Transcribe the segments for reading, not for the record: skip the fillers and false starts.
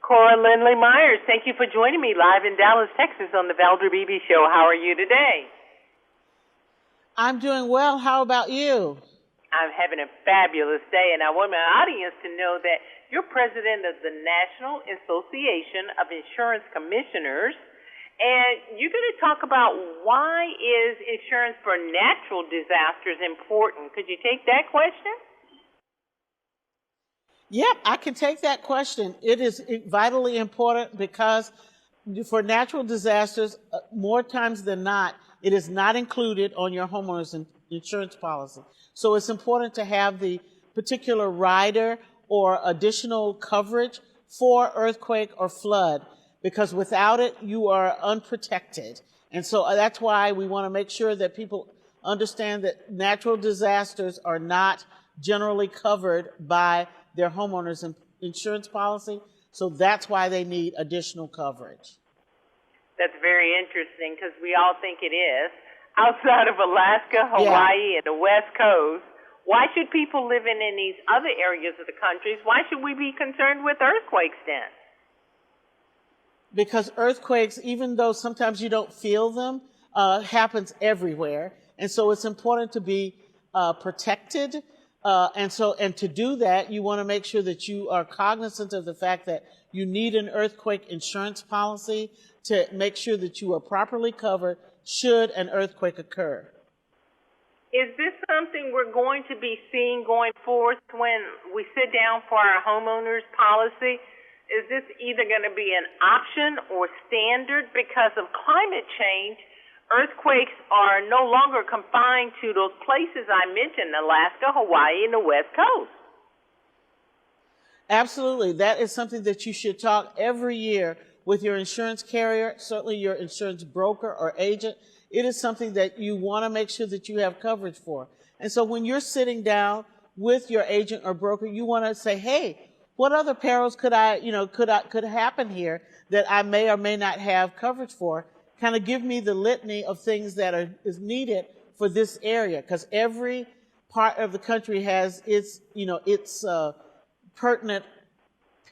Cora Lindley Myers, thank you for joining me live in Dallas, Texas on the Valder Beebe Show. How are you today? I'm doing well. How about you? I'm having a fabulous day, and I want my audience to know that you're president of the National Association of Insurance Commissioners, and you're going to talk about why is insurance for natural disasters important. Could you take that question? Yep, I can take that question. It is vitally important because for natural disasters, more times than not, it is not included on your homeowner's insurance policy. So it's important to have the particular rider or additional coverage for earthquake or flood, because without it, you are unprotected. And so that's why we want to make sure that people understand that natural disasters are not generally covered by their homeowner's insurance policy. So that's why they need additional coverage. That's very interesting because we all think it is. Outside of Alaska, Hawaii, and the West Coast, why should people living in these other areas of the country, why should we be concerned with earthquakes then? Because earthquakes, even though sometimes you don't feel them, happens everywhere. And so it's important to be protected. And to do that, you want to make sure that you are cognizant of the fact that you need an earthquake insurance policy to make sure that you are properly covered should an earthquake occur. Is this something we're going to be seeing going forth when we sit down for our homeowners policy? Is this either going to be an option or standard? Because of climate change, earthquakes are no longer confined to those places I mentioned, Alaska, Hawaii, and the West Coast. Absolutely. That is something that you should talk every year with your insurance carrier, certainly your insurance broker or agent. It is something that you want to make sure that you have coverage for. And so when you're sitting down with your agent or broker, you want to say, hey, what other perils could happen here that I may or may not have coverage for? Kind of give me the litany of things that is needed for this area, because every part of the country has its pertinent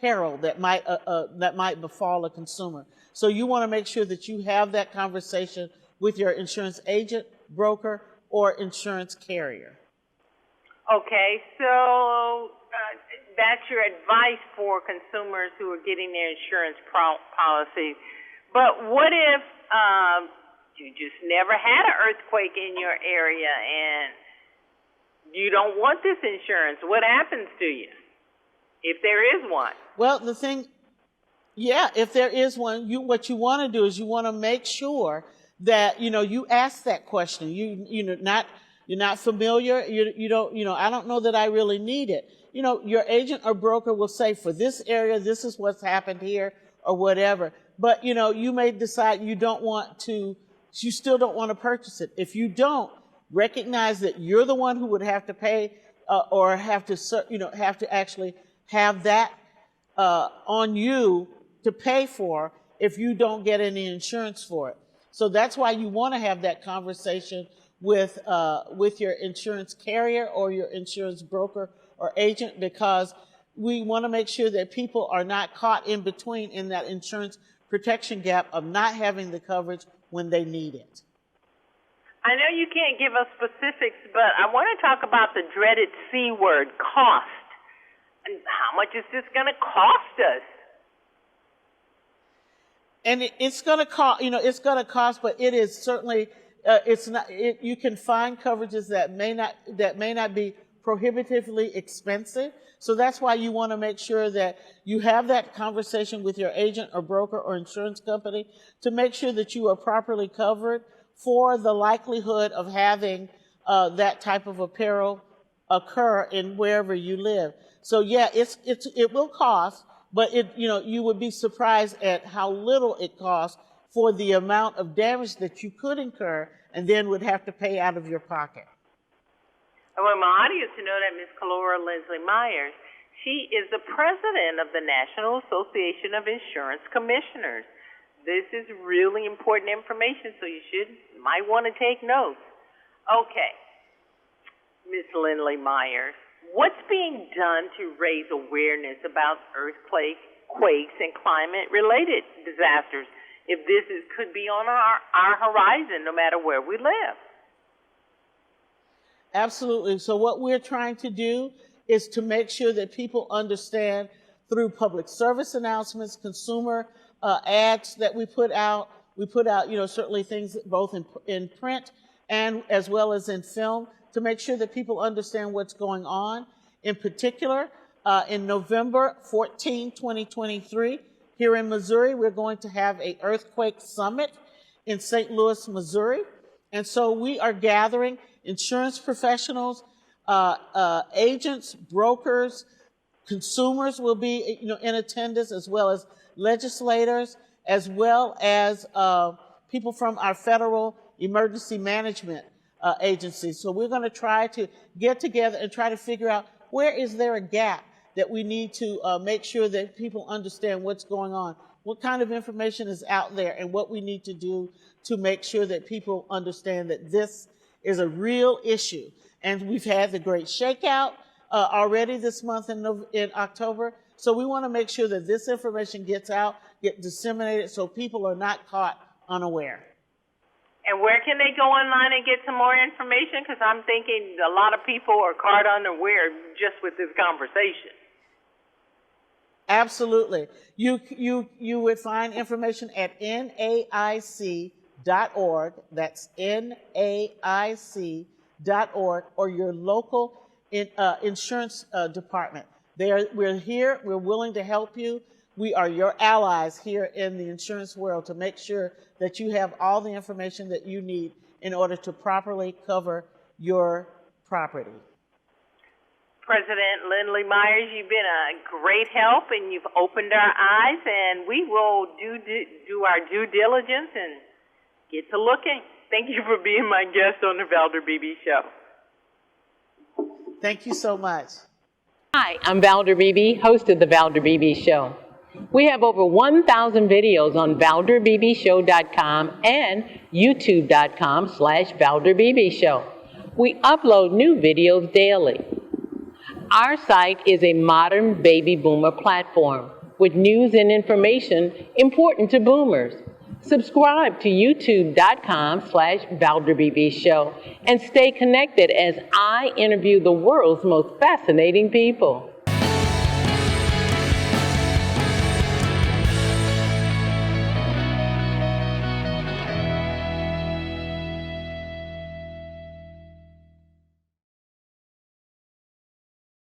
peril that might befall a consumer. So you want to make sure that you have that conversation with your insurance agent, broker, or insurance carrier. Okay, so that's your advice for consumers who are getting their insurance policies. But what if you just never had an earthquake in your area and you don't want this insurance? What happens to you if there is one? Well, if there is one, what you want to do is you want to make sure that you ask that question. You're not familiar. You don't. I don't know that I really need it. Your agent or broker will say, for this area, this is what's happened here, or whatever. But you may decide you still don't want to purchase it. If you don't, recognize that you're the one who would have to pay or have to actually have that on you to pay for if you don't get any insurance for it. So that's why you want to have that conversation with your insurance carrier or your insurance broker or agent, because we want to make sure that people are not caught in between in that insurance protection gap of not having the coverage when they need it. I know you can't give us specifics, but I want to talk about the dreaded C word, cost. And how much is this going to cost us? And it's going to cost, it's going to cost, but it is certainly, it's not. You can find coverages that may not be prohibitively expensive. So that's why you want to make sure that you have that conversation with your agent or broker or insurance company to make sure that you are properly covered for the likelihood of having that type of a peril occur in wherever you live. So yeah, it will cost, but you would be surprised at how little it costs for the amount of damage that you could incur and then would have to pay out of your pocket. I want my audience to know that Ms. Cora Lindley Myers, she is the president of the National Association of Insurance Commissioners. This is really important information, so you might want to take notes. Okay, Ms. Lindley Myers, what's being done to raise awareness about earthquake quakes and climate-related disasters, if could be on our horizon, no matter where we live. Absolutely. So what we're trying to do is to make sure that people understand through public service announcements, consumer ads that we put out. We put out, certainly things both in print and as well as in film to make sure that people understand what's going on. In particular, in November 14, 2023, here in Missouri, we're going to have an earthquake summit in St. Louis, Missouri. And so we are gathering insurance professionals, agents, brokers, consumers will be in attendance, as well as legislators, as well as people from our federal emergency management agencies. So we're going to try to get together and try to figure out where is there a gap that we need to make sure that people understand what's going on, what kind of information is out there, and what we need to do to make sure that people understand that this is a real issue. And we've had the great shakeout already this month in October. So we want to make sure that this information gets out, get disseminated, so people are not caught unaware. And where can they go online and get some more information? Because I'm thinking a lot of people are caught unaware just with this conversation. Absolutely. You would find information at NAIC.org. That's NAIC.org, or your local insurance department. We're here. We're willing to help you. We are your allies here in the insurance world to make sure that you have all the information that you need in order to properly cover your property. President Lindley Myers, you've been a great help, and you've opened our eyes, and we will do our due diligence and get to looking. Thank you for being my guest on the Valder Beebe Show. Thank you so much. Hi, I'm Valder Beebe, host of the Valder Beebe Show. We have over 1,000 videos on ValderBeebeShow.com and YouTube.com/ValderBeebe Show. We upload new videos daily. Our site is a modern baby boomer platform with news and information important to boomers. Subscribe to YouTube.com/ValderBeebe Show and stay connected as I interview the world's most fascinating people.